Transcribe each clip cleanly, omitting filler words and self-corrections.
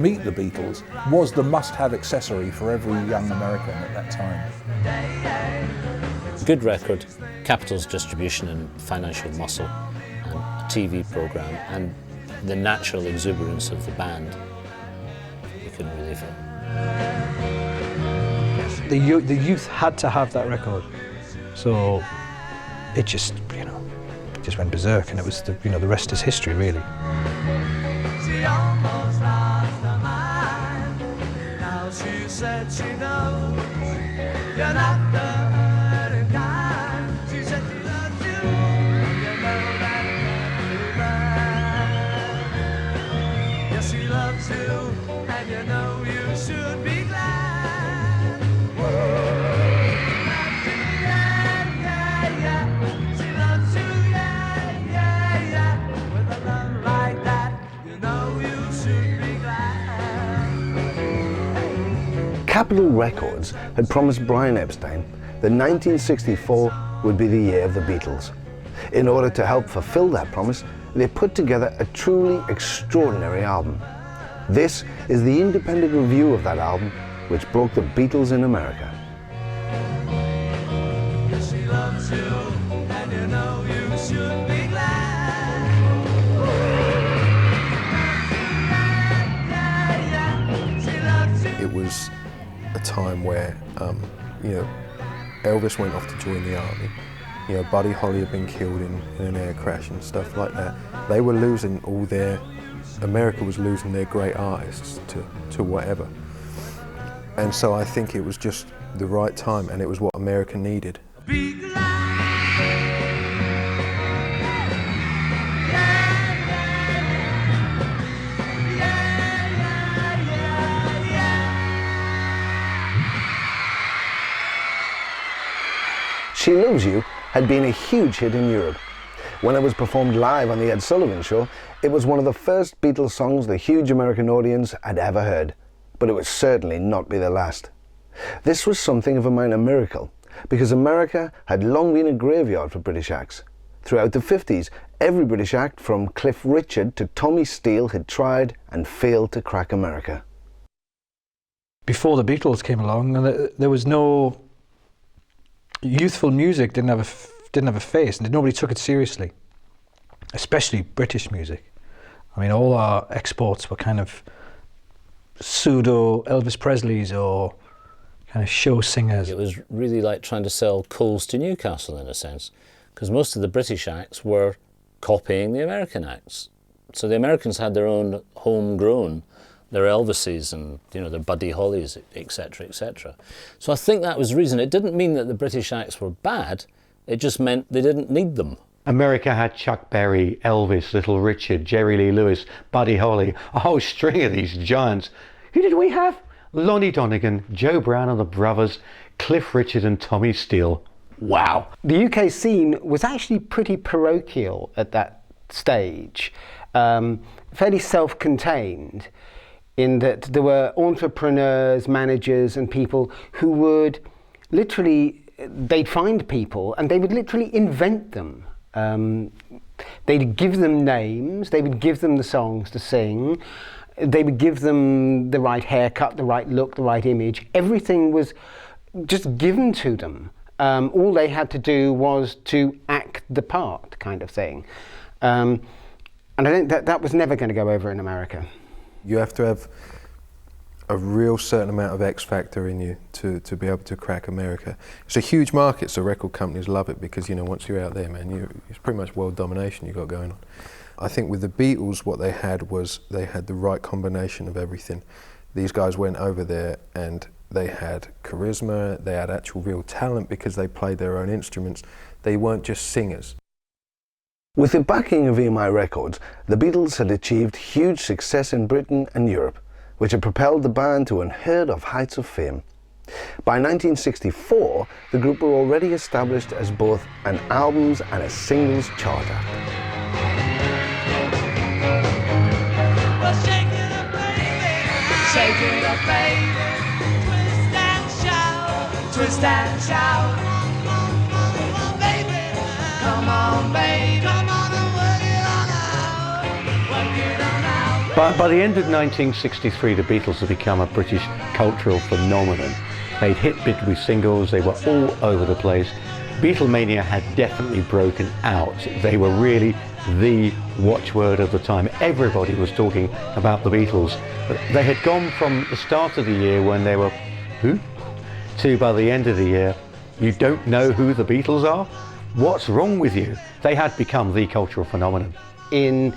Meet the Beatles was the must-have accessory for every young American at that time. Good record, Capitol's distribution and financial muscle, and a TV programme, and the natural exuberance of the band. You couldn't really fail. The youth had to have that record, so it just, just went berserk, and it was the rest is history, really. She almost lost her mind. Now she said she knows you're not the hurting kind. She said she loves you, and you know that it can't be bad. Yes, she loves you, and you know you should be glad. Capitol Records had promised Brian Epstein that 1964 would be the year of the Beatles. In order to help fulfill that promise, they put together a truly extraordinary album. This is the independent review of that album, which broke the Beatles in America. She loves you, and you know you should be glad. It was a time where, Elvis went off to join the army. Buddy Holly had been killed in an air crash and stuff like that. They were losing America was losing their great artists to whatever. And so I think it was just the right time, and it was what America needed. She Loves You had been a huge hit in Europe. When it was performed live on the Ed Sullivan Show, it was one of the first Beatles songs the huge American audience had ever heard, but it would certainly not be the last. This was something of a minor miracle, because America had long been a graveyard for British acts. Throughout the 50s, every British act from Cliff Richard to Tommy Steele had tried and failed to crack America. Before the Beatles came along, there was no youthful music, didn't have a face, and nobody took it seriously, especially British music. I mean, all our exports were kind of pseudo Elvis Presleys or kind of show singers. It was really like trying to sell coals to Newcastle in a sense, because most of the British acts were copying the American acts. So the Americans had their own homegrown, their Elvises and their Buddy Hollys, etc., etc. So I think that was the reason. It didn't mean that the British acts were bad, it just meant they didn't need them. America had Chuck Berry, Elvis, Little Richard, Jerry Lee Lewis, Buddy Holly, a whole string of these giants. Who did we have? Lonnie Donegan, Joe Brown and the Brothers, Cliff Richard and Tommy Steele. Wow. The UK scene was actually pretty parochial at that stage, fairly self-contained, in that there were entrepreneurs, managers and people who would literally, they'd find people and they would literally invent them. They'd give them names, they would give them the songs to sing, they would give them the right haircut, the right look, the right image. Everything was just given to them. All they had to do was to act the part, kind of thing. And I think that was never going to go over in America. You have to have a real certain amount of X factor in you to be able to crack America. It's a huge market, so record companies love it because, once you're out there, man, it's pretty much world domination you've got going on. I think with the Beatles, what they had was they had the right combination of everything. These guys went over there and they had charisma, they had actual real talent because they played their own instruments. They weren't just singers. With the backing of EMI Records, the Beatles had achieved huge success in Britain and Europe, which had propelled the band to unheard of heights of fame. By 1964, the group were already established as both an albums and a singles chart act. Well, shake it up, baby. Shake it up, baby. Twist and shout. Twist and shout. Come on, baby. Come on, baby. Come on and work it on out. Work it on out. By the end of 1963, the Beatles had become a British cultural phenomenon. They'd hit big with singles, they were all over the place. Beatlemania had definitely broken out. They were really the watchword of the time. Everybody was talking about the Beatles. They had gone from the start of the year when they were, who? To by the end of the year, you don't know who the Beatles are? What's wrong with you? They had become the cultural phenomenon. In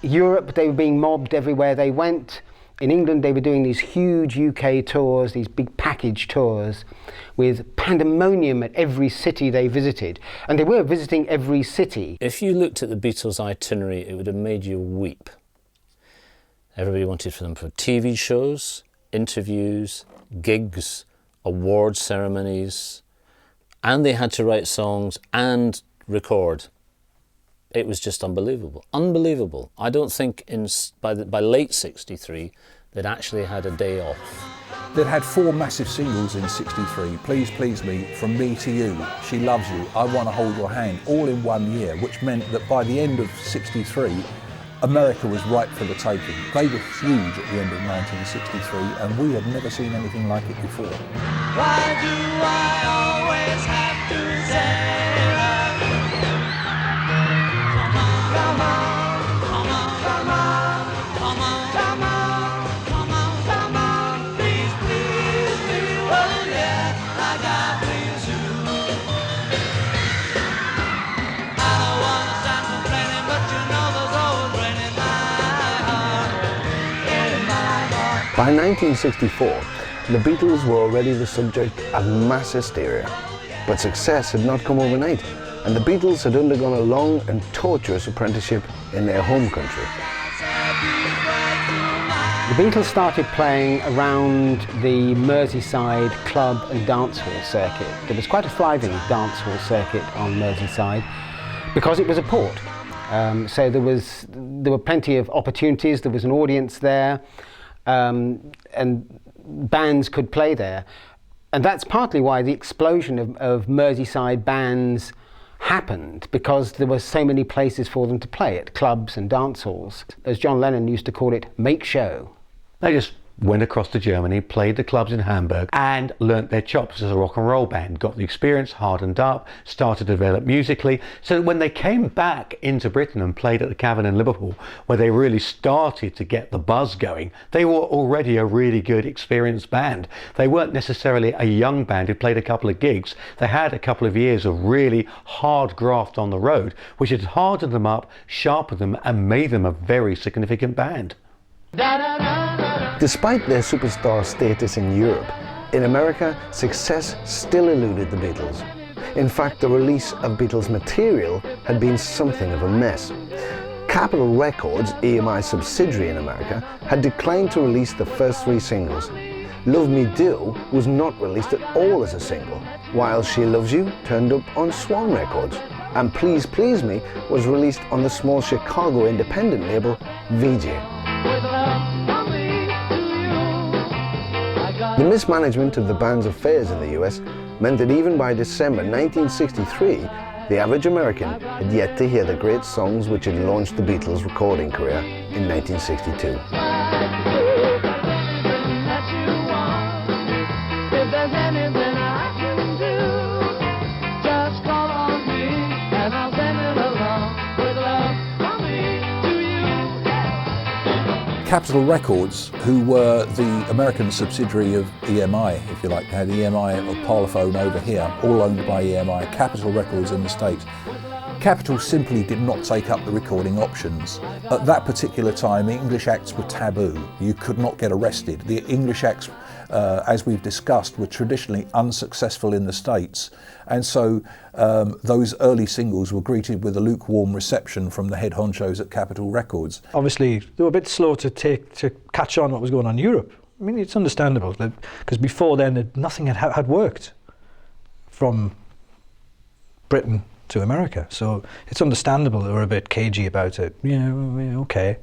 Europe, they were being mobbed everywhere they went. In England, they were doing these huge UK tours, these big package tours, with pandemonium at every city they visited. And they were visiting every city. If you looked at the Beatles' itinerary, it would have made you weep. Everybody wanted for them for TV shows, interviews, gigs, award ceremonies, and they had to write songs and record. It was just unbelievable. Unbelievable. I don't think by late 63 they'd actually had a day off. They'd had 4 massive singles in 63, Please Please Me, From Me to You, She Loves You, I Want to Hold Your Hand, all in one year, which meant that by the end of 63, America was ripe for the taking. They were huge at the end of 1963, and we had never seen anything like it before. Why do I always have to say come on, come on, come on, come on, come on, come on, come on, please, please, please, oh yeah, I got please you. I don't wanna stop complaining, but you know there's always rain in my heart. By 1964, the Beatles were already the subject of mass hysteria, but success had not come overnight, and the Beatles had undergone a long and torturous apprenticeship in their home country. The Beatles started playing around the Merseyside club and dance hall circuit. There was quite a thriving dance hall circuit on Merseyside because it was a port. So there were plenty of opportunities, there was an audience there, and bands could play there. And that's partly why the explosion of Merseyside bands happened, because there were so many places for them to play at clubs and dance halls. As John Lennon used to call it, make show. They just went across to Germany, played the clubs in Hamburg, and learnt their chops as a rock and roll band, got the experience, hardened up, started to develop musically, so that when they came back into Britain and played at the Cavern in Liverpool, where they really started to get the buzz going, they were already a really good, experienced band. They weren't necessarily a young band who played a couple of gigs. They had a couple of years of really hard graft on the road, which had hardened them up, sharpened them, and made them a very significant band. Despite their superstar status in Europe, in America, success still eluded the Beatles. In fact, the release of Beatles material had been something of a mess. Capitol Records, EMI's subsidiary in America, had declined to release the first 3 singles. Love Me Do was not released at all as a single, while She Loves You turned up on Swan Records, and Please Please Me was released on the small Chicago independent label VJ. The mismanagement of the band's affairs in the US meant that even by December 1963, the average American had yet to hear the great songs which had launched the Beatles' recording career in 1962. Capitol Records, who were the American subsidiary of EMI, if you like, they had EMI of Parlophone over here, all owned by EMI, Capitol Records in the States. Capitol simply did not take up the recording options. At that particular time, English acts were taboo. You could not get arrested. The English acts, as we've discussed, were traditionally unsuccessful in the States. And so those early singles were greeted with a lukewarm reception from the head honchos at Capitol Records. Obviously, they were a bit slow to catch on what was going on in Europe. I mean, it's understandable, because before then, nothing had worked from Britain to America. So it's understandable they were a bit cagey about it. Yeah, okay.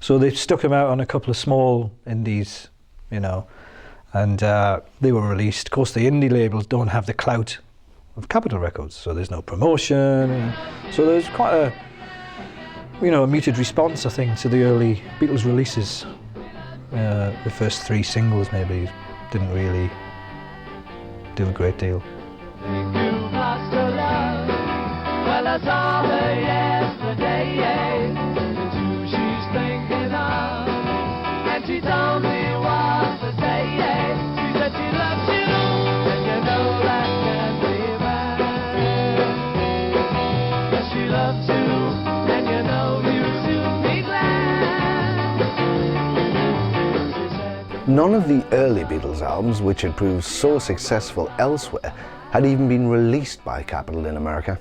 So they stuck them out on a couple of small indies, and they were released. Of course, the indie labels don't have the clout of Capitol Records, so there's no promotion. So there's quite you know, a muted response, I think, to the early Beatles releases. The first 3 singles maybe didn't really do a great deal. Well, I saw her yesterday, it's who she's thinking of, and she told me what to say. She said she loves you, and you know that can't be bad. Yes, she loves you, and you know you'll soon be glad. None of the early Beatles albums, which had proved so successful elsewhere, had even been released by Capitol in America.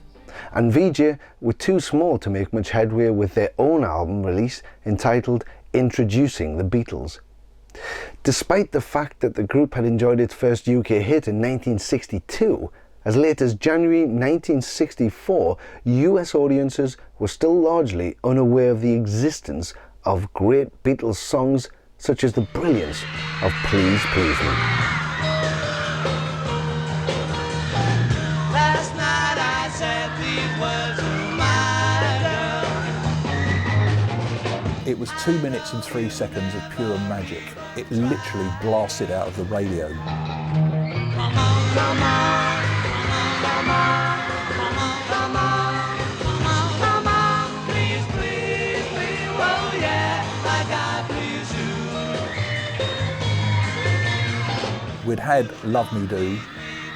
And Vee-Jay were too small to make much headway with their own album release entitled Introducing the Beatles. Despite the fact that the group had enjoyed its first UK hit in 1962, as late as January 1964, US audiences were still largely unaware of the existence of great Beatles songs such as the brilliance of Please Please Me. Last night I said these words to my girl. It was 2 minutes and 3 seconds of pure magic. It literally blasted out of the radio. Come on, come on, come on, come on, come on, come on, come on, come on, please, please, please, oh yeah, like I please you. We'd had Love Me Do,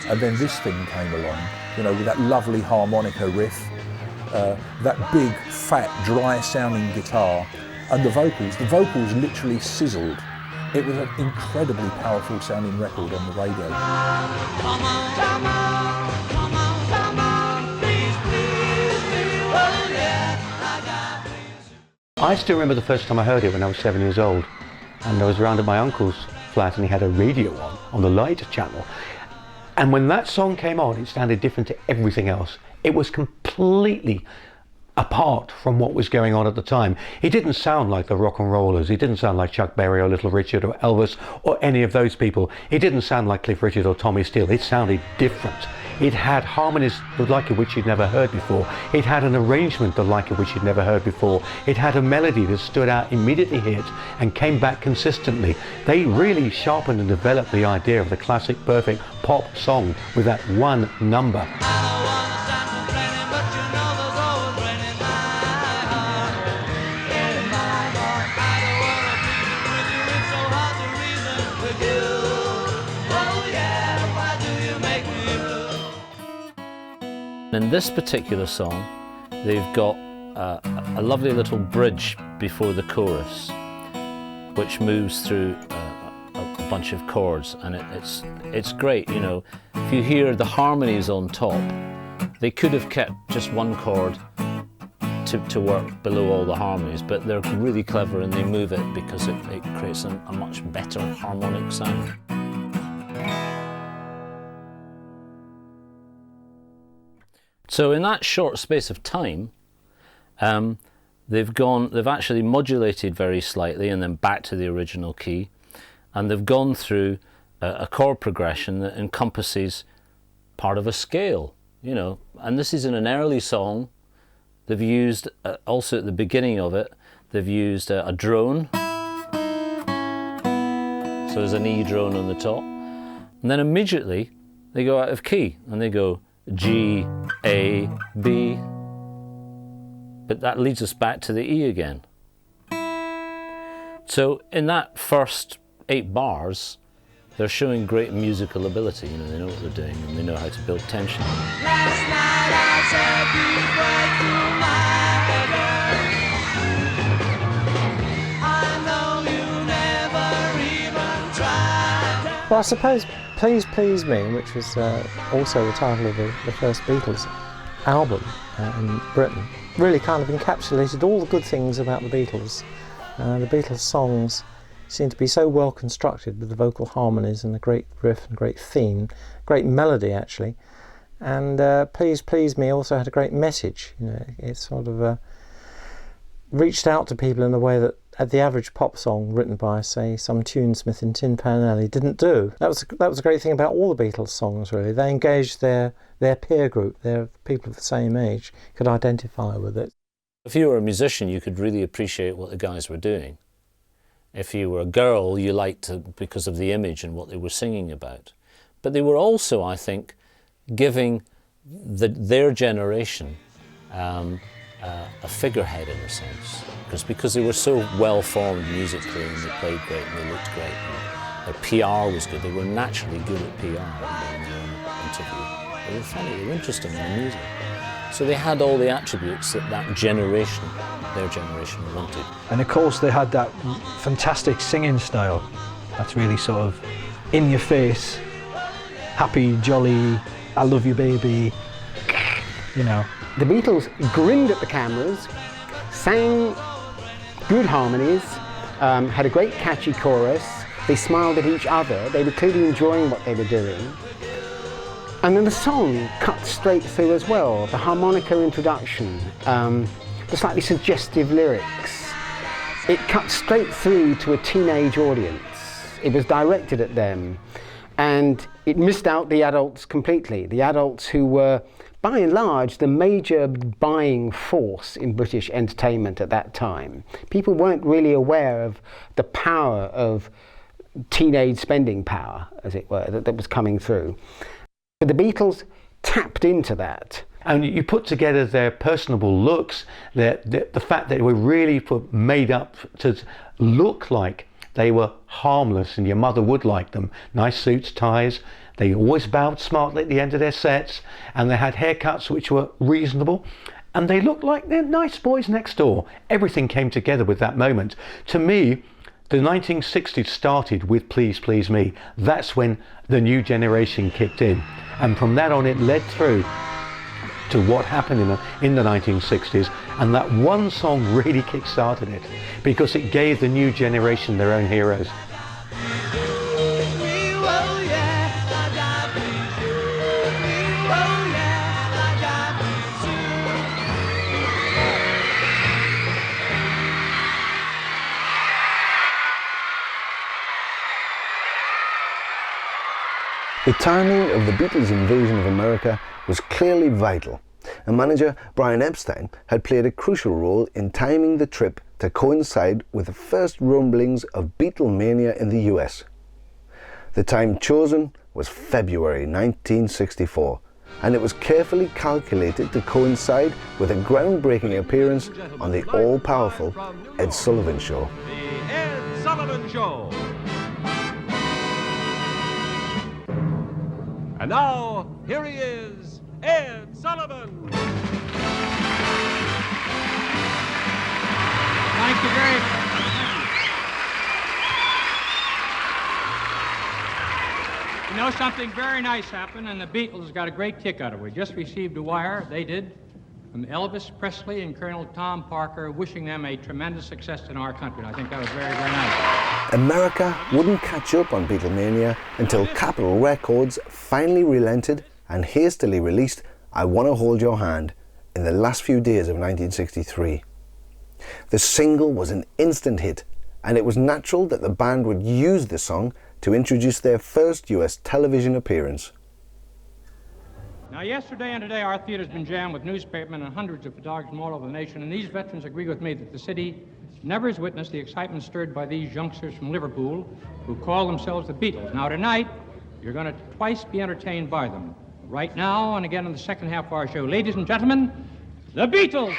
and then this thing came along, you know, with that lovely harmonica riff, that big, fat, dry sounding guitar, and the vocals literally sizzled. It was an incredibly powerful sounding record on the radio. Come on, come on, come on, come on, please, please, please, oh yeah, like I please you. I still remember the first time I heard it when I was 7 years old, and I was round at my uncle's flat and he had a radio on the Light channel. And when that song came on, it sounded different to everything else. It was completely apart from what was going on at the time. It didn't sound like the rock and rollers. It didn't sound like Chuck Berry or Little Richard or Elvis or any of those people. It didn't sound like Cliff Richard or Tommy Steele. It sounded different. It had harmonies the like of which you'd never heard before. It had an arrangement the like of which you'd never heard before. It had a melody that stood out, immediately hit, and came back consistently. They really sharpened and developed the idea of the classic perfect pop song with that one number. In this particular song, they've got a lovely little bridge before the chorus, which moves through a bunch of chords, and it's great. You know, if you hear the harmonies on top, they could have kept just one chord to work below all the harmonies, but they're really clever and they move it because it creates a much better harmonic sound. So in that short space of time, they've actually modulated very slightly and then back to the original key, and they've gone through a chord progression that encompasses part of a scale, you know. And this is in an early song. They've used also at the beginning of it, they've used a drone. So there's an E drone on the top, and then immediately they go out of key and they go G, A, B, but that leads us back to the E again. So in that first 8 bars, they're showing great musical ability. You know, they know what they're doing and they know how to build tension. Last night I said these words to my girl. I know you never even tried. Well, I suppose Please Please Me, which was also the title of the first Beatles album in Britain, really kind of encapsulated all the good things about the Beatles. The Beatles songs seem to be so well constructed with the vocal harmonies and a great riff and great theme, great melody actually. And Please Please Me also had a great message. You know, it sort of reached out to people in a way that the average pop song written by, say, some tunesmith in Tin Pan Alley didn't do. That was a great thing about all the Beatles songs, really. They engaged their peer group, their people of the same age, could identify with it. If you were a musician, you could really appreciate what the guys were doing. If you were a girl, you liked it because of the image and what they were singing about. But they were also, I think, giving their generation a figurehead in a sense. Because they were so well-formed musically and they played great and they looked great and their PR was good. They were naturally good at PR in their own interview. They were funny, they were interesting in their music. So they had all the attributes that their generation wanted. And of course they had that fantastic singing style. That's really sort of in your face, happy, jolly, I love you baby, you know. The Beatles grinned at the cameras, sang good harmonies, had a great catchy chorus, they smiled at each other, they were clearly enjoying what they were doing. And then the song cut straight through as well, the harmonica introduction, the slightly suggestive lyrics. It cut straight through to a teenage audience. It was directed at them, and it missed out the adults completely, the adults who were, by and large, the major buying force in British entertainment at that time. People weren't really aware of the power of teenage spending power, as it were, that was coming through. But the Beatles tapped into that. And you put together their personable looks, the fact that they were really made up to look like they were harmless and your mother would like them. Nice suits, ties. They always bowed smartly at the end of their sets, and they had haircuts which were reasonable, and they looked like they're nice boys next door. Everything came together with that moment. To me, the 1960s started with Please Please Me. That's when the new generation kicked in, and from that on it led through to what happened in the 1960s, and that one song really kick-started it because it gave the new generation their own heroes. The timing of the Beatles' invasion of America was clearly vital, and manager Brian Epstein had played a crucial role in timing the trip to coincide with the first rumblings of Beatlemania in the US. The time chosen was February 1964, and it was carefully calculated to coincide with a groundbreaking appearance on the all-powerful Ed Sullivan Show. The Ed Sullivan Show. And now, here he is, Ed Sullivan. Thank you very much. You know, something very nice happened, and the Beatles got a great kick out of it. We just received a wire, they did, from Elvis Presley and Colonel Tom Parker, wishing them a tremendous success in our country. And I think that was very, very nice. America wouldn't catch up on Beatlemania until Capitol Records finally relented and hastily released I Wanna Hold Your Hand in the last few days of 1963. The single was an instant hit, and it was natural that the band would use the song to introduce their first US television appearance. Now, yesterday and today, our theater's been jammed with newspapermen and hundreds of photographers from all over the nation, and these veterans agree with me that the city never has witnessed the excitement stirred by these youngsters from Liverpool who call themselves the Beatles. Now, tonight, you're going to twice be entertained by them. Right now, and again in the second half of our show. Ladies and gentlemen, the Beatles!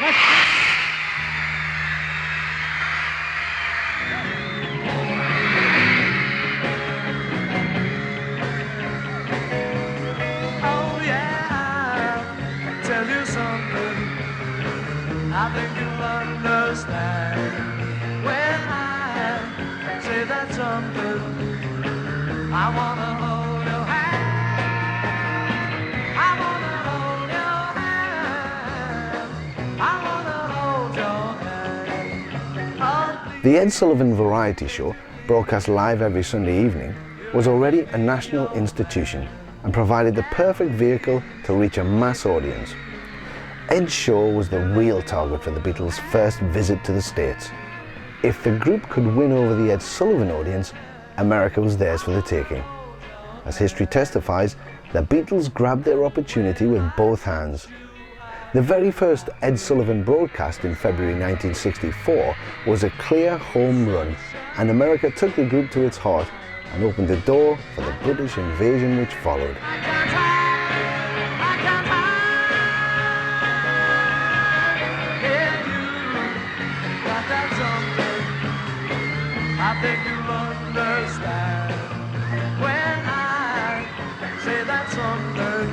I think you'll understand when I say that something. I wanna hold your hand. I wanna hold your hand. I wanna hold your hand. The Ed Sullivan Variety Show, broadcast live every Sunday evening, was already a national institution and provided the perfect vehicle to reach a mass audience. Ed's show was the real target for the Beatles' first visit to the States. If the group could win over the Ed Sullivan audience, America was theirs for the taking. As history testifies, the Beatles grabbed their opportunity with both hands. The very first Ed Sullivan broadcast in February 1964 was a clear home run, and America took the group to its heart and opened the door for the British invasion which followed. I think you'll understand when I say that something.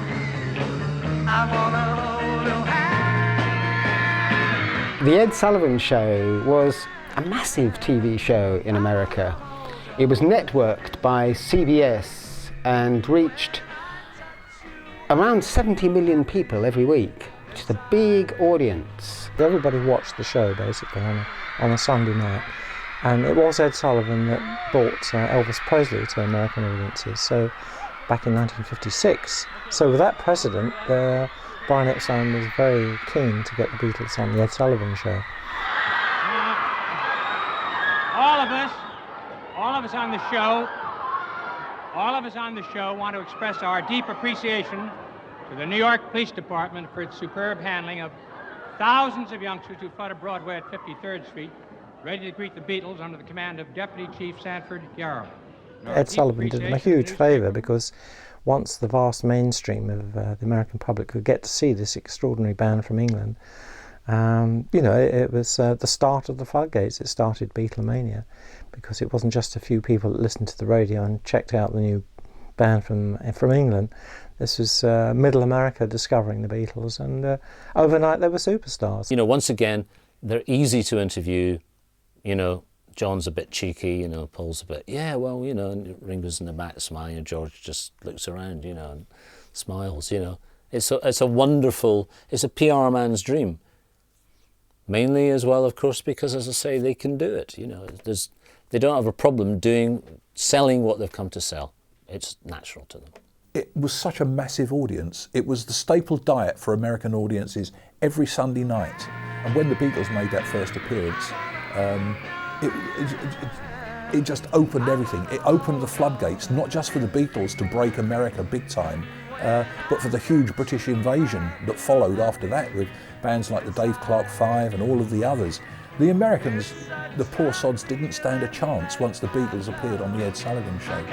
I wanna hold your hand. The Ed Sullivan Show was a massive TV show in America. It was networked by CBS and reached around 70 million people every week, which is a big audience. Everybody watched the show basically on a Sunday night. And it was Ed Sullivan that brought Elvis Presley to American audiences, so back in 1956. So with that precedent, Brian Epstein was very keen to get the Beatles on the Ed Sullivan Show. All of us on the show want to express our deep appreciation to the New York Police Department for its superb handling of thousands of youngsters who flooded Broadway at 53rd Street, ready to greet the Beatles under the command of Deputy Chief Sanford Yarrow. Ed Sullivan did them a huge favour, because once the vast mainstream of the American public could get to see this extraordinary band from England, it was the start of the floodgates. It started Beatlemania, because it wasn't just a few people that listened to the radio and checked out the new band from England. This was middle America discovering the Beatles, and overnight they were superstars. Once again, they're easy to interview. John's a bit cheeky, Paul's a bit, and Ringo's in the back smiling, and George just looks around, and smiles, It's a wonderful, it's a PR man's dream. Mainly as well, of course, because, as I say, they can do it, they don't have a problem selling what they've come to sell. It's natural to them. It was such a massive audience. It was the staple diet for American audiences every Sunday night. And when the Beatles made that first appearance, it just opened everything. It opened the floodgates, not just for the Beatles to break America big time, but for the huge British invasion that followed after that, with bands like the Dave Clark Five and all of the others. The Americans, the poor sods, didn't stand a chance once the Beatles appeared on the Ed Sullivan Show.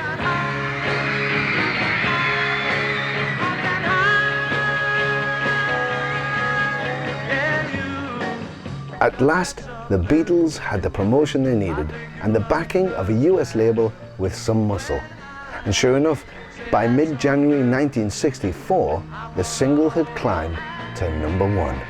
At last, the Beatles had the promotion they needed and the backing of a US label with some muscle. And sure enough, by mid-January 1964, the single had climbed to #1.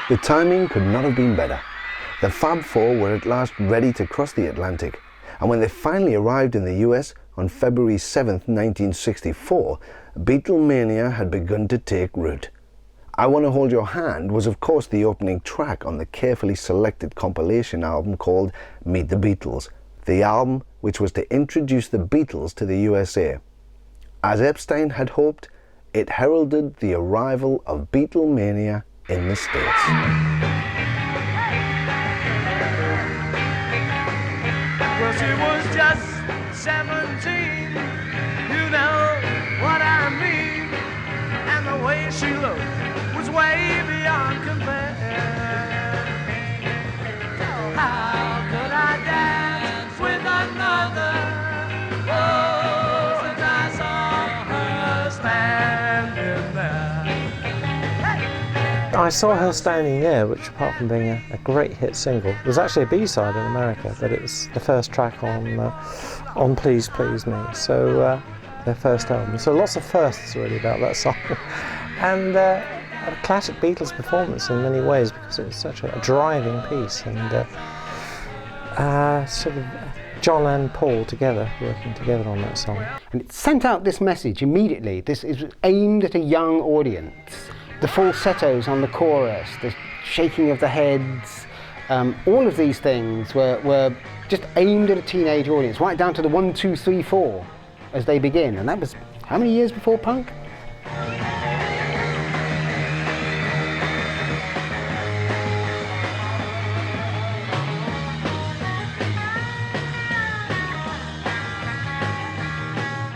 The timing could not have been better. The Fab Four were at last ready to cross the Atlantic, and when they finally arrived in the US on February 7th, 1964, Beatlemania had begun to take root. I Wanna Hold Your Hand was of course the opening track on the carefully selected compilation album called Meet the Beatles, the album which was to introduce the Beatles to the USA. As Epstein had hoped, it heralded the arrival of Beatlemania in the States. Well, she was just 17, you know what I mean, and the way she looked was way beyond compare. How could I dance with another? Oh, since I saw her standing there. I Saw Her Standing There, which apart from being a great hit single, was actually a B-side in America, but it was the first track on Please Please Me, so their first album. So lots of firsts really about that song. And a classic Beatles performance in many ways, because it was such a driving piece, and sort of John and Paul together, working together on that song. And it sent out this message immediately. This is aimed at a young audience. The falsettos on the chorus, the shaking of the heads, all of these things were just aimed at a teenage audience, right down to the 1, 2, 3, 4 as they begin. And that was how many years before punk?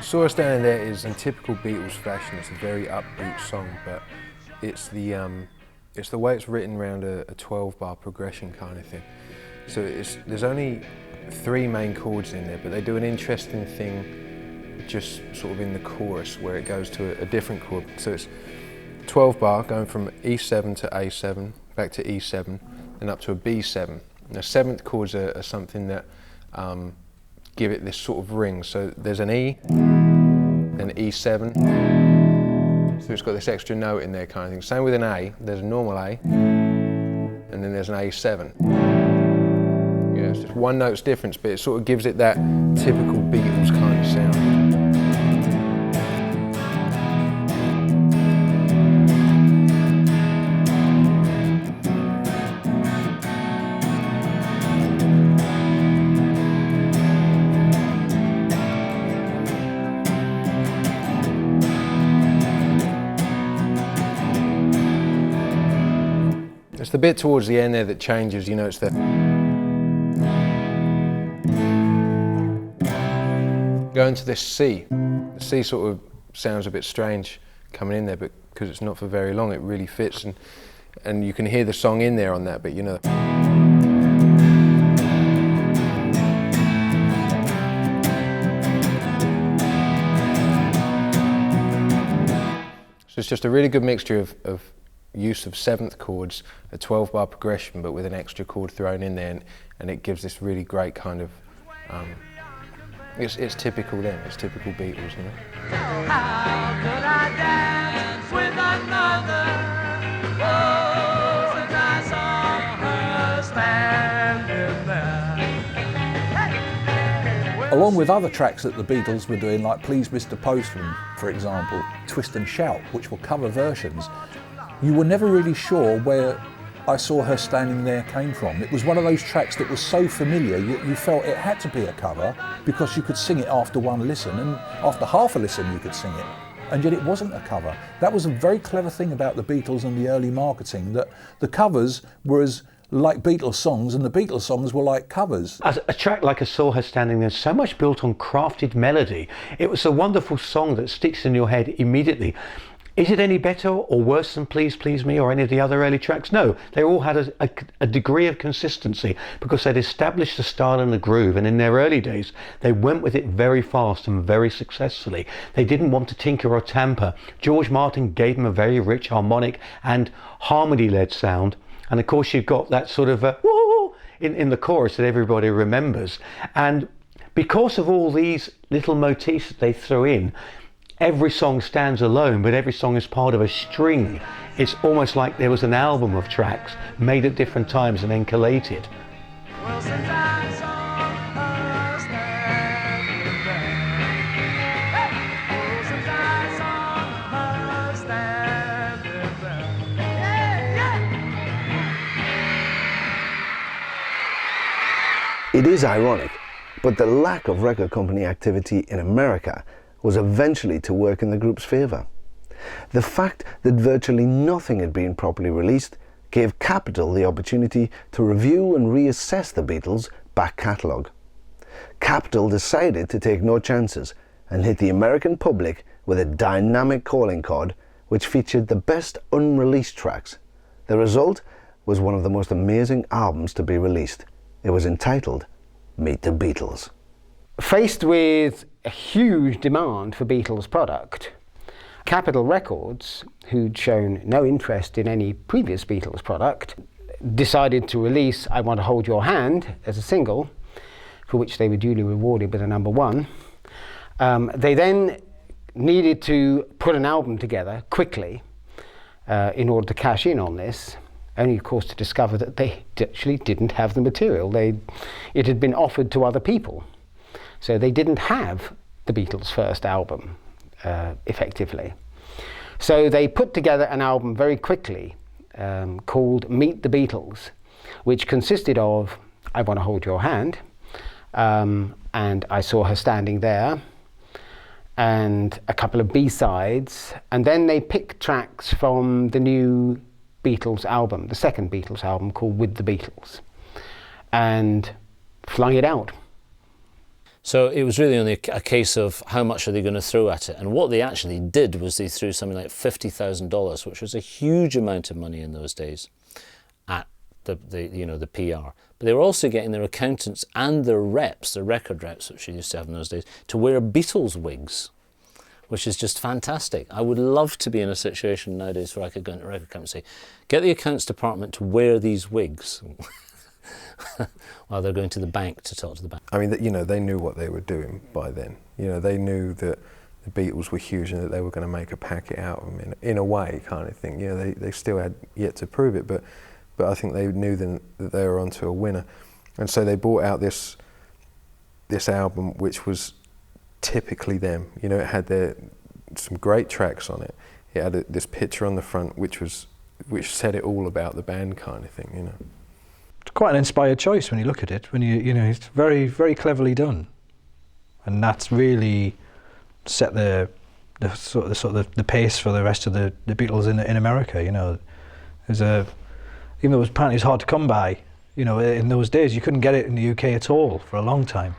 Saw Her Standing There is in typical Beatles fashion. It's a very upbeat song, but it's the way it's written around a 12-bar progression kind of thing. So there's only 3 main chords in there, but they do an interesting thing just sort of in the chorus where it goes to a different chord. So it's 12-bar going from E7 to A7, back to E7, and up to a B7. Now 7th chords are something that give it this sort of ring. So there's an E, an E7, so it's got this extra note in there kind of thing. Same with an A, there's a normal A, and then there's an A7. Yeah, it's just one note's difference, but it sort of gives it that typical Beatles kind of sound. It's the bit towards the end there that changes, you know, it's the... Going to this C. The C sort of sounds a bit strange coming in there, but because it's not for very long, it really fits, and you can hear the song in there on that bit, you know. So it's just a really good mixture of use of 7th chords, a 12-bar progression, but with an extra chord thrown in there, and it gives this really great kind of, it's typical them, it's typical Beatles, you know. How could I dance with another? Oh, since I saw her standing there. Along with other tracks that the Beatles were doing, like Please Mr. Postman, for example, Twist and Shout, which were cover versions, you were never really sure where I Saw Her Standing There came from. It was one of those tracks that was so familiar, you felt it had to be a cover because you could sing it after one listen, and after half a listen you could sing it, and yet it wasn't a cover. That was a very clever thing about the Beatles and the early marketing, that the covers were as like Beatles songs and the Beatles songs were like covers. A track like I Saw Her Standing There, so much built on crafted melody. It was a wonderful song that sticks in your head immediately. Is it any better or worse than Please Please Me or any of the other early tracks? No, they all had a degree of consistency because they'd established a style and a groove, and in their early days they went with it very fast and very successfully. They didn't want to tinker or tamper. George Martin gave them a very rich harmonic and harmony-led sound, and of course you've got that sort of woo in the chorus that everybody remembers. And because of all these little motifs that they throw in, every song stands alone, but every song is part of a string. It's almost like there was an album of tracks made at different times and then collated. Well, since I saw her standing there. Hey! Oh, since I saw her standing there. Yeah, yeah! It is ironic, but the lack of record company activity in America was eventually to work in the group's favour. The fact that virtually nothing had been properly released gave Capitol the opportunity to review and reassess the Beatles' back catalogue. Capitol decided to take no chances and hit the American public with a dynamic calling card which featured the best unreleased tracks. The result was one of the most amazing albums to be released. It was entitled Meet the Beatles. Faced with a huge demand for Beatles product, Capitol Records, who'd shown no interest in any previous Beatles product, decided to release I Want to Hold Your Hand as a single, for which they were duly rewarded with a #1. They then needed to put an album together quickly in order to cash in on this, only of course to discover that they actually didn't have the material. It had been offered to other people. So they didn't have the Beatles' first album, effectively. So they put together an album very quickly called Meet the Beatles, which consisted of I Want to Hold Your Hand, and I Saw Her Standing There, and a couple of B-sides, and then they picked tracks from the new Beatles album, the second Beatles album called With the Beatles, and flung it out. So it was really only a case of how much are they going to throw at it, and what they actually did was they threw something like $50,000, which was a huge amount of money in those days, at the PR. But they were also getting their accountants and their reps, the record reps, which you used to have in those days, to wear Beatles wigs, which is just fantastic. I would love to be in a situation nowadays where I could go into a record company and say, get the accounts department to wear these wigs while they're going to the bank to talk to the bank. I mean, they knew what they were doing by then. They knew that the Beatles were huge and that they were going to make a packet out of them in a way, kind of thing. They still had yet to prove it, but I think they knew then that they were onto a winner. And so they brought out this album, which was typically them. It had some great tracks on it. It had this picture on the front, which said it all about the band, kind of thing. It's quite an inspired choice when you look at it. When it's very, very cleverly done, and that's really set the pace for the rest of the Beatles in America. Even though apparently it's hard to come by, in those days you couldn't get it in the UK at all for a long time,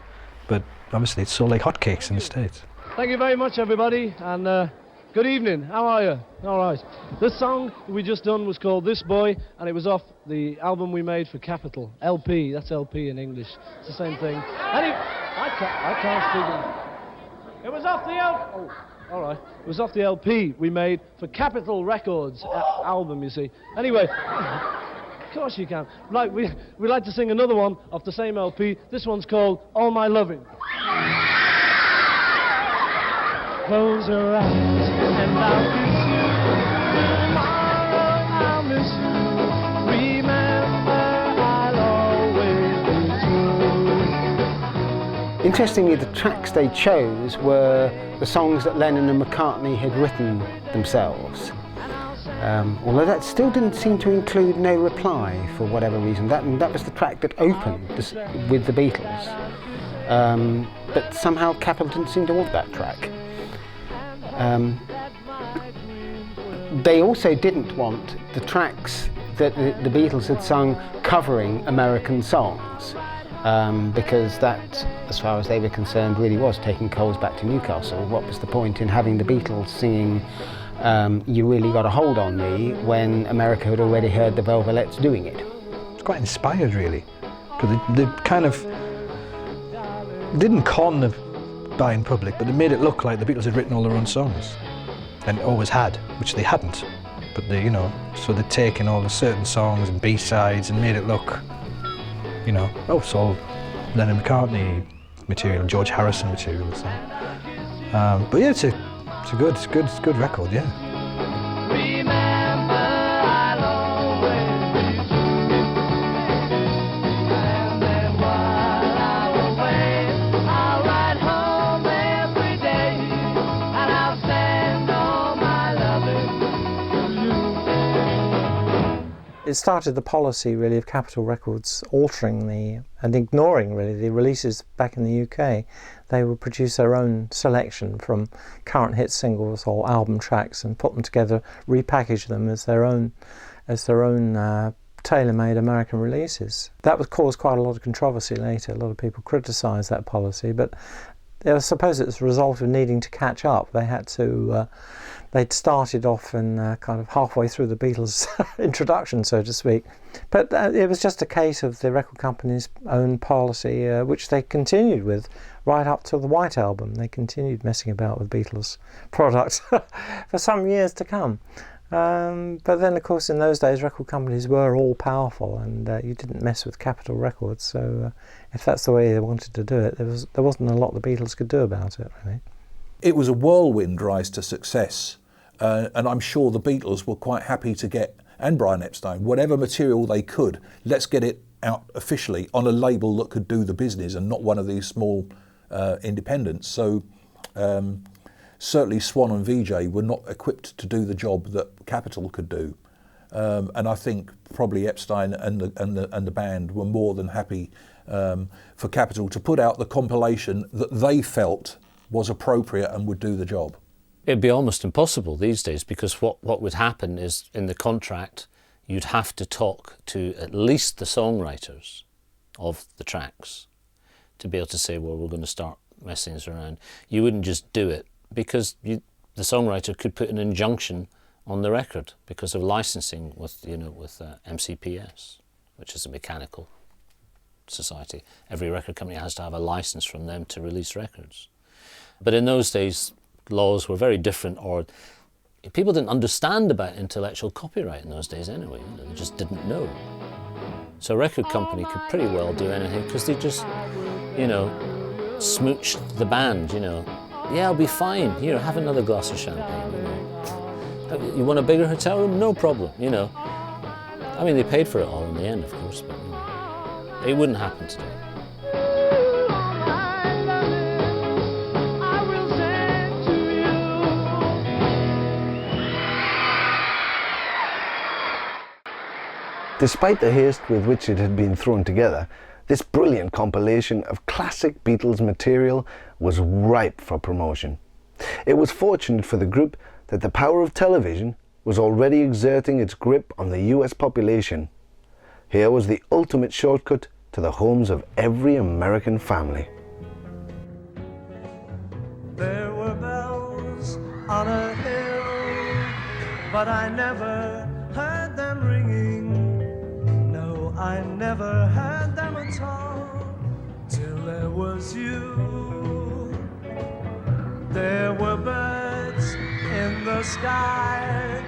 but obviously it's sold like hotcakes in the States. Thank you very much, everybody, and good evening. How are you? All right. This song we just done was called This Boy, and it was off the album we made for Capitol. LP, that's LP in English. It's the same thing. I can't speak. It was off the LP. Oh, all right. It was off the LP we made for Capitol Records album, you see. Anyway, of course you can. Right, we'd like to sing another one off the same LP. This one's called All My Loving. Close your eyes and I'll kiss you. Tomorrow I'll miss you. Remember, I'll always be true. Interestingly, the tracks they chose were the songs that Lennon and McCartney had written themselves. Although that still didn't seem to include No Reply for whatever reason. That was the track that opened with the Beatles. But somehow Capitol didn't seem to want that track. They also didn't want the tracks that the Beatles had sung covering American songs, because that, as far as they were concerned, really was taking coals back to Newcastle. What was the point in having the Beatles singing You Really Got a Hold on Me when America had already heard the Velvelettes doing it? It's quite inspired, really, because they kind of didn't con the buy in public, but they made it look like the Beatles had written all their own songs, and always had, which they hadn't. But so they'd taken all the certain songs and B-sides and made it look, it's all Lennon McCartney material, George Harrison material. So. But yeah, it's a good record, yeah. It started the policy really of Capitol Records altering and ignoring really the releases back in the UK. They would produce their own selection from current hit singles or album tracks and put them together, repackage them as their own tailor-made American releases. That would cause quite a lot of controversy later. A lot of people criticised that policy, but I suppose it was a result of needing to catch up. They had to. They'd started off in kind of halfway through the Beatles' introduction, so to speak. But it was just a case of the record company's own policy, which they continued with right up to the White Album. They continued messing about with Beatles products for some years to come. But then, of course, in those days, record companies were all powerful, and you didn't mess with Capitol Records. So if that's the way they wanted to do it, there wasn't a lot the Beatles could do about it, really. It was a whirlwind rise to success, and I'm sure the Beatles were quite happy to get, and Brian Epstein, whatever material they could, let's get it out officially on a label that could do the business and not one of these small independents. So certainly Swan and Vijay were not equipped to do the job that Capitol could do, and I think probably Epstein and the band were more than happy for Capitol to put out the compilation that they felt was appropriate and would do the job. It'd be almost impossible these days, because what would happen is, in the contract, you'd have to talk to at least the songwriters of the tracks to be able to say, well, we're going to start messing this around. You wouldn't just do it, because the songwriter could put an injunction on the record because of licensing with MCPS, which is a mechanical society. Every record company has to have a license from them to release records. But in those days, laws were very different, or people didn't understand about intellectual copyright in those days anyway. They just didn't know. So a record company could pretty well do anything, because they just, smooched the band, Yeah, I'll be fine. Here, have another glass of champagne, You want a bigger hotel room? No problem, I mean, they paid for it all in the end, of course, but it wouldn't happen today. Despite the haste with which it had been thrown together, this brilliant compilation of classic Beatles material was ripe for promotion. It was fortunate for the group that the power of television was already exerting its grip on the US population. Here was the ultimate shortcut to the homes of every American family. There were bells on a hill, but I never heard them ringing. No, I never heard them at all, till there was you. There were birds in the sky,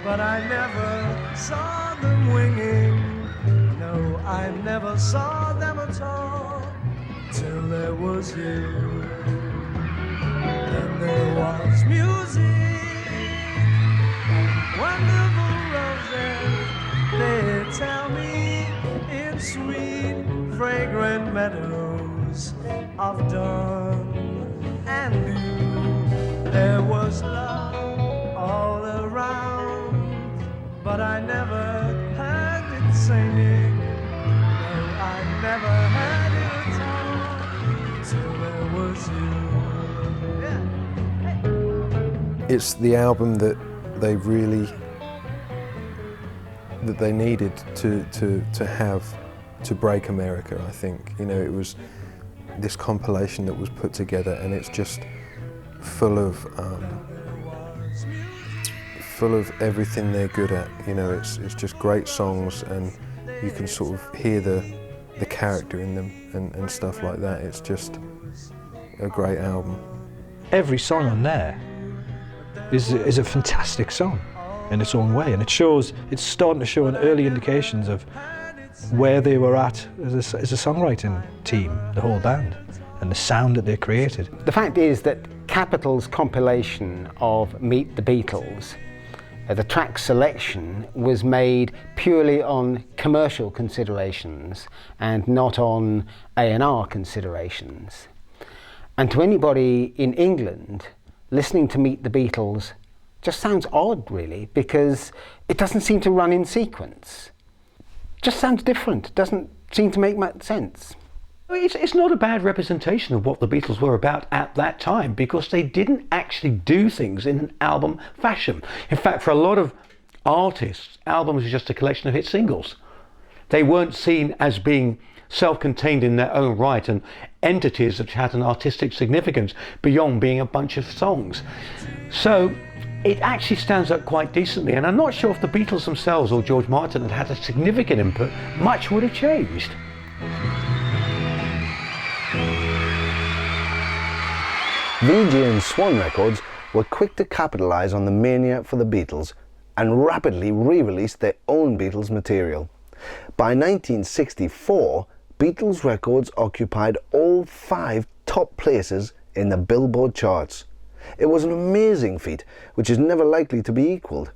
but I never saw them winging. No, I never saw them at all, till there was you. Then there was music, wonderful roses, they tell me, in sweet, fragrant meadows of dawn and dew. There was love all around, but I never heard it singing. No, I never heard it at all, till there was you. It's the album that they needed to have to break America, I think. It was this compilation that was put together, and it's just full of everything they're good at. It's just great songs, and you can sort of hear the character in them and stuff like that. It's just a great album. Every song on there is a fantastic song in its own way, and it's starting to show an early indications of where they were at as a songwriting team, the whole band, and the sound that they created. The fact is that Capitol's compilation of Meet the Beatles, the track selection was made purely on commercial considerations and not on A&R considerations. And to anybody in England, listening to Meet the Beatles just sounds odd, really, because it doesn't seem to run in sequence. Just sounds different, doesn't seem to make much sense. It's not a bad representation of what the Beatles were about at that time, because they didn't actually do things in an album fashion. In fact, for a lot of artists, albums are just a collection of hit singles. They weren't seen as being self-contained in their own right and entities that had an artistic significance beyond being a bunch of songs. So it actually stands up quite decently, and I'm not sure if the Beatles themselves or George Martin had had a significant input, much would have changed. VJ and Swan Records were quick to capitalise on the mania for the Beatles and rapidly re-released their own Beatles material. By 1964, Beatles records occupied all 5 top places in the Billboard charts. It was an amazing feat, which is never likely to be equalled.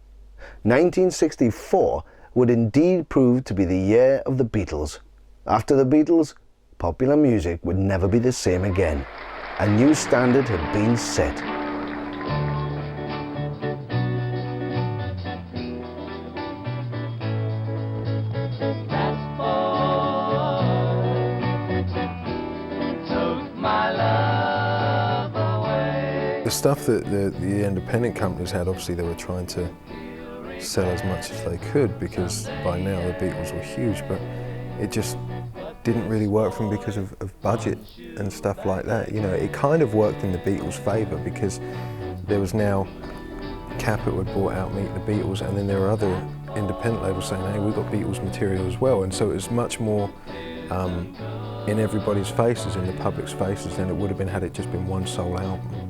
1964 would indeed prove to be the year of the Beatles. After the Beatles, popular music would never be the same again. A new standard had been set. Took my love away. The stuff that the independent companies had, obviously they were trying to sell as much as they could, because by now the Beatles were huge, but it just didn't really work for them because of budget and stuff like that. You know, it kind of worked in the Beatles' favour, because there was now Capitol had bought out Meet the Beatles, and then there were other independent labels saying, hey, we've got Beatles material as well, and so it was much more in everybody's faces, in the public's faces, than it would have been had it just been one sole album.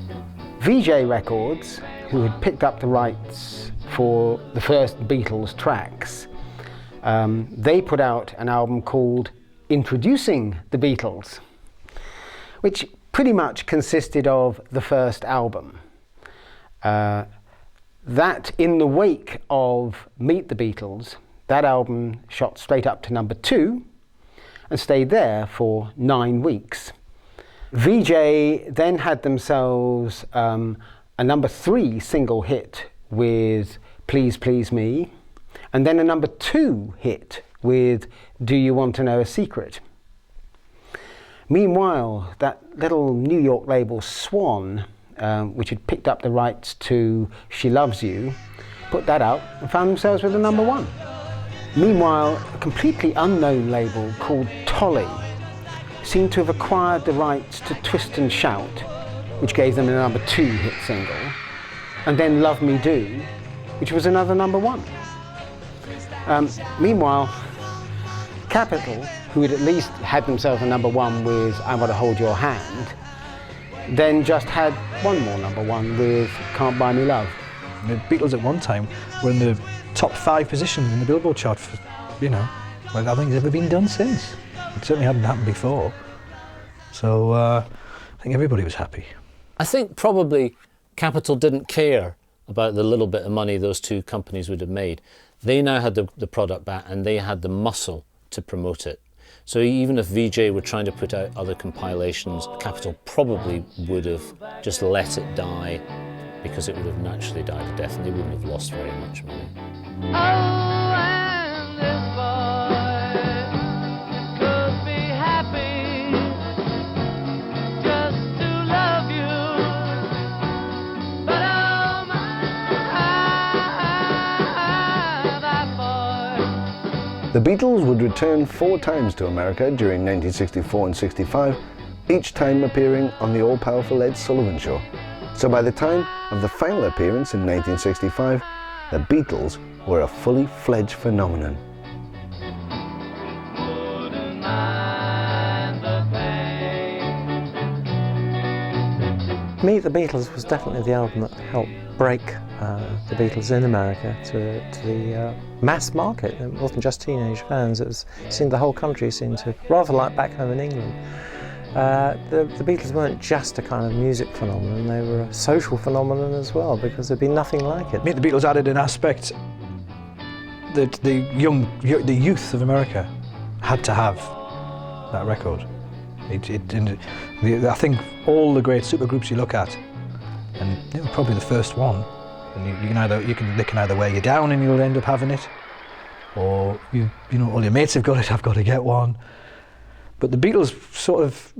VJ Records, who had picked up the rights for the first Beatles tracks, they put out an album called Introducing the Beatles, which pretty much consisted of the first album. That, in the wake of Meet the Beatles, that album shot straight up to number 2 and stayed there for 9 weeks. VJ then had themselves a number 3 single hit with Please Please Me, and then a number 2 hit with Do You Want to Know a Secret? Meanwhile, that little New York label Swan, which had picked up the rights to She Loves You, put that out and found themselves with a number 1. Meanwhile, a completely unknown label called Tolly seemed to have acquired the rights to Twist and Shout, which gave them a number 2 hit single, and then Love Me Do, which was another number 1. Meanwhile, Capitol, who had at least had themselves a number 1 with I Want to Hold Your Hand, then just had one more number 1 with Can't Buy Me Love. The Beatles at one time were in the top 5 positions in the Billboard chart for, you know, like I think it's ever been done since. It certainly hadn't happened before. So I think everybody was happy. I think probably Capitol didn't care about the little bit of money those two companies would have made. They now had the product back, and they had the muscle to promote it. So even if VJ were trying to put out other compilations, Capitol probably would have just let it die, because it would have naturally died a death and they wouldn't have lost very much money. Oh, and this boy could be happy just to love you, but oh my, that boy. The Beatles would return 4 times to America during 1964 and 65, each time appearing on the all-powerful Ed Sullivan Show. So by the time of the final appearance in 1965, the Beatles were a fully fledged phenomenon. Meet the Beatles was definitely the album that helped break the Beatles in America to the mass market. It wasn't just teenage fans, it seemed the whole country seemed to, rather like back home in England. The Beatles weren't just a kind of music phenomenon, they were a social phenomenon as well, because there'd been nothing like it. Meet the Beatles added an aspect that the youth of America had to have that record. I think all the great supergroups you look at, and they were probably the first one, and they can either wear you down and you'll end up having it, or you know, all your mates have got it, I've got to get one. But the Beatles sort of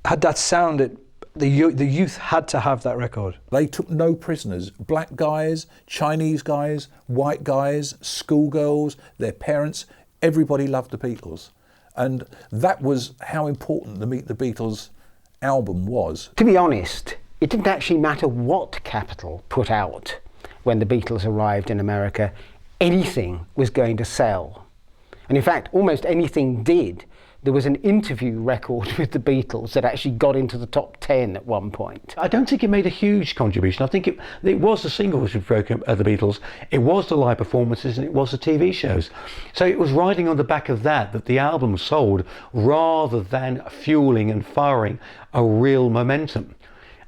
had that sound that the youth had to have that record. They took no prisoners. Black guys, Chinese guys, white guys, schoolgirls, their parents, everybody loved the Beatles. And that was how important the Meet the Beatles album was. To be honest, it didn't actually matter what Capitol put out when the Beatles arrived in America. Anything was going to sell. And in fact, almost anything did. There was an interview record with the Beatles that actually got into the top 10 at one point. I don't think it made a huge contribution. I think it was the singles which broke the Beatles, it was the live performances, and it was the TV shows. So it was riding on the back of that the album sold, rather than fueling and firing a real momentum.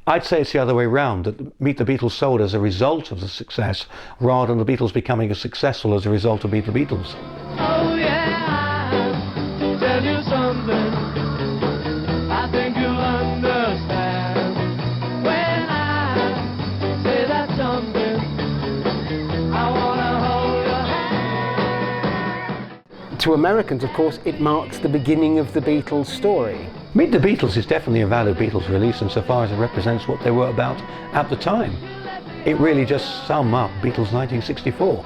I'd say it's the other way around, that Meet the Beatles sold as a result of the success, rather than the Beatles becoming as successful as a result of Meet the Beatles. Oh yeah, I'll tell you something, I think you'll understand when I say that something, I wanna hold your hand. To Americans, of course, it marks the beginning of the Beatles story. Meet the Beatles is definitely a valid Beatles release insofar as it represents what they were about at the time. It really just sums up Beatles 1964.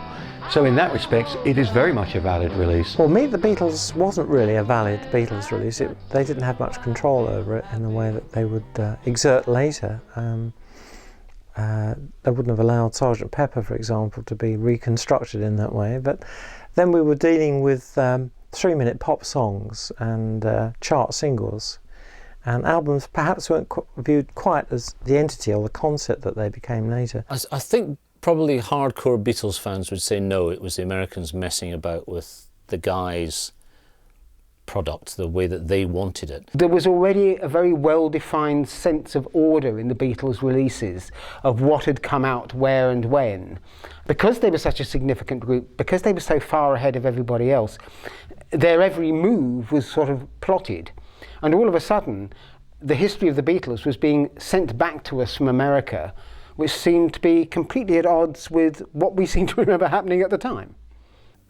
So in that respect, it is very much a valid release. Well, Meet the Beatles wasn't really a valid Beatles release. They didn't have much control over it in the way that they would exert later. They wouldn't have allowed Sgt. Pepper, for example, to be reconstructed in that way. But then we were dealing with 3-minute pop songs and chart singles, and albums perhaps weren't viewed quite as the entity or the concept that they became later. I think probably hardcore Beatles fans would say no, it was the Americans messing about with the guys' product the way that they wanted it. There was already a very well-defined sense of order in the Beatles releases of what had come out where and when. Because they were such a significant group, because they were so far ahead of everybody else, their every move was sort of plotted. And all of a sudden, the history of the Beatles was being sent back to us from America, which seemed to be completely at odds with what we seem to remember happening at the time.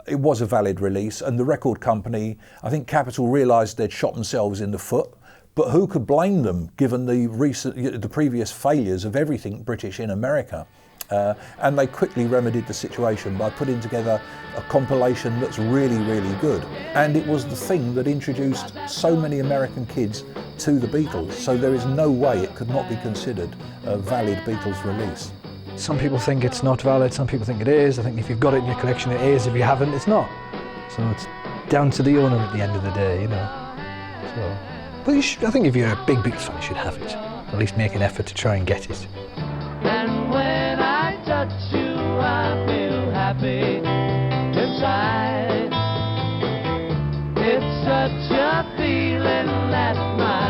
It was a valid release, and the record company, I think Capitol realised they'd shot themselves in the foot, but who could blame them given the previous failures of everything British in America? And they quickly remedied the situation by putting together a compilation that's really, really good. And it was the thing that introduced so many American kids to the Beatles, so there is no way it could not be considered a valid Beatles release. Some people think it's not valid, some people think it is. I think if you've got it in your collection, it is. If you haven't, it's not. So it's down to the owner at the end of the day, you know. So, but I think if you're a big Beatles fan, you should have it. At least make an effort to try and get it. And when I touch you, I feel happy inside. It's such a feeling that my